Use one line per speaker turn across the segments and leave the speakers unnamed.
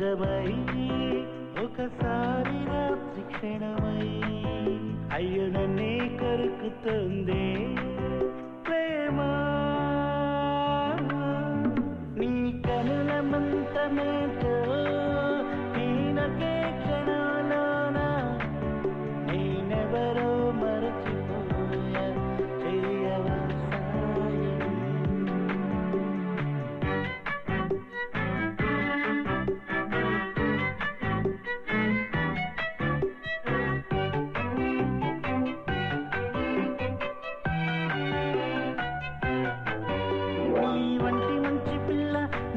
యుగమై ఒకసారి రాత్రి క్షణమై అయ్యో నన్నే కొరుకుతుంది ప్రేమ నీ కనుల మంత్రమేటో నేనొకే క్షణంలోన నేనెవరో మరచిపోయా చేయవా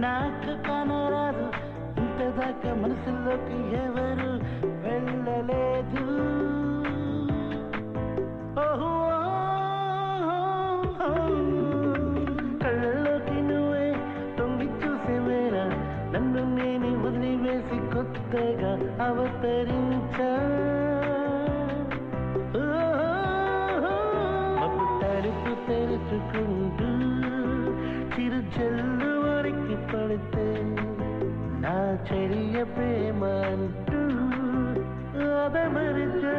నాకు కానరాదు ఇంతదాకా మనసులోకి ఎవరు వెళ్ళలేదు కళ్ళలోకి నువ్వే తొంగి చూసేవేరా నన్ను నేను వదిలివేసి కొత్తగా అవతరించా తలుపు తెరుచుకుంటూ చిరు చెల్లు వరికి పడితే నా చెరియ ప్రేమ అంటూ అదమరిచా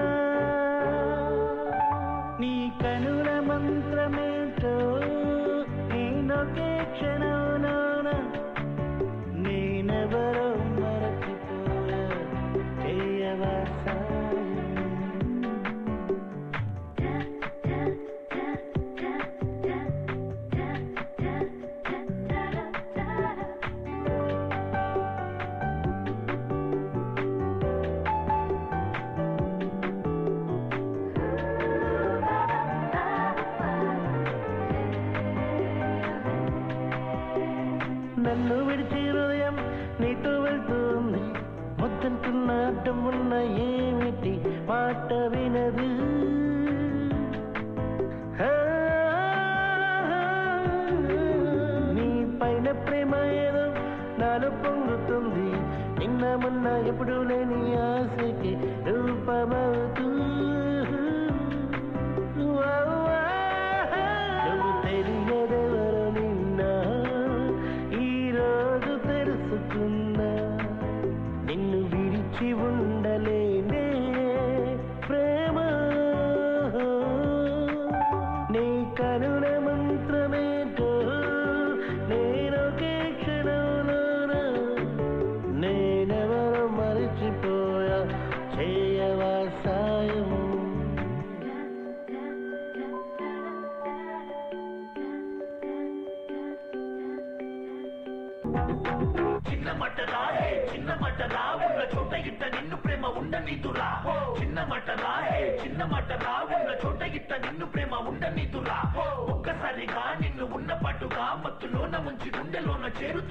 నీ కనుల మంత్రమేటో నేనొకే క్షణంలోన నేనెవరో మరచిపోయా చేయవా సాయం నన్ను విడిచి హృదయం నీతో వెళ్తుంది వద్దంటున్న అడ్డం ఉన్న ఏమిటి మాట వినదు నీ పైన ప్రేమ ఏదో నాలో పొంగుతుంది నిన్న మొన్న ఎప్పుడు లేని ఆశకి రూపమవుతూ నువ్వు తెలియదెవరు నిన్నా ఈరోజు తెలుసుకున్నా నిన్ను విడిచి ఉండలేనే ప్రేమ నీ కనుల మంత్రమేటో నేనొకే క్షణంలోన నేనెవరో మరిచిపోయా చేయవా సాయం
చిన్న మట్టరాహే చిన్న మట్టరా ఉన్న చోట ఇట్ట నిన్ను ప్రేమ ఉండనితురా చిన్న మట్టరాహే చిన్న మట్టరా ఉన్న చోట ఇట్ట నిన్ను ప్రేమ ఉండనితురా ఒక్కసారిగా నిన్ను ఉన్న పట్టుగా మత్తులోన ముంచి గుండెలోన చేరుతుంది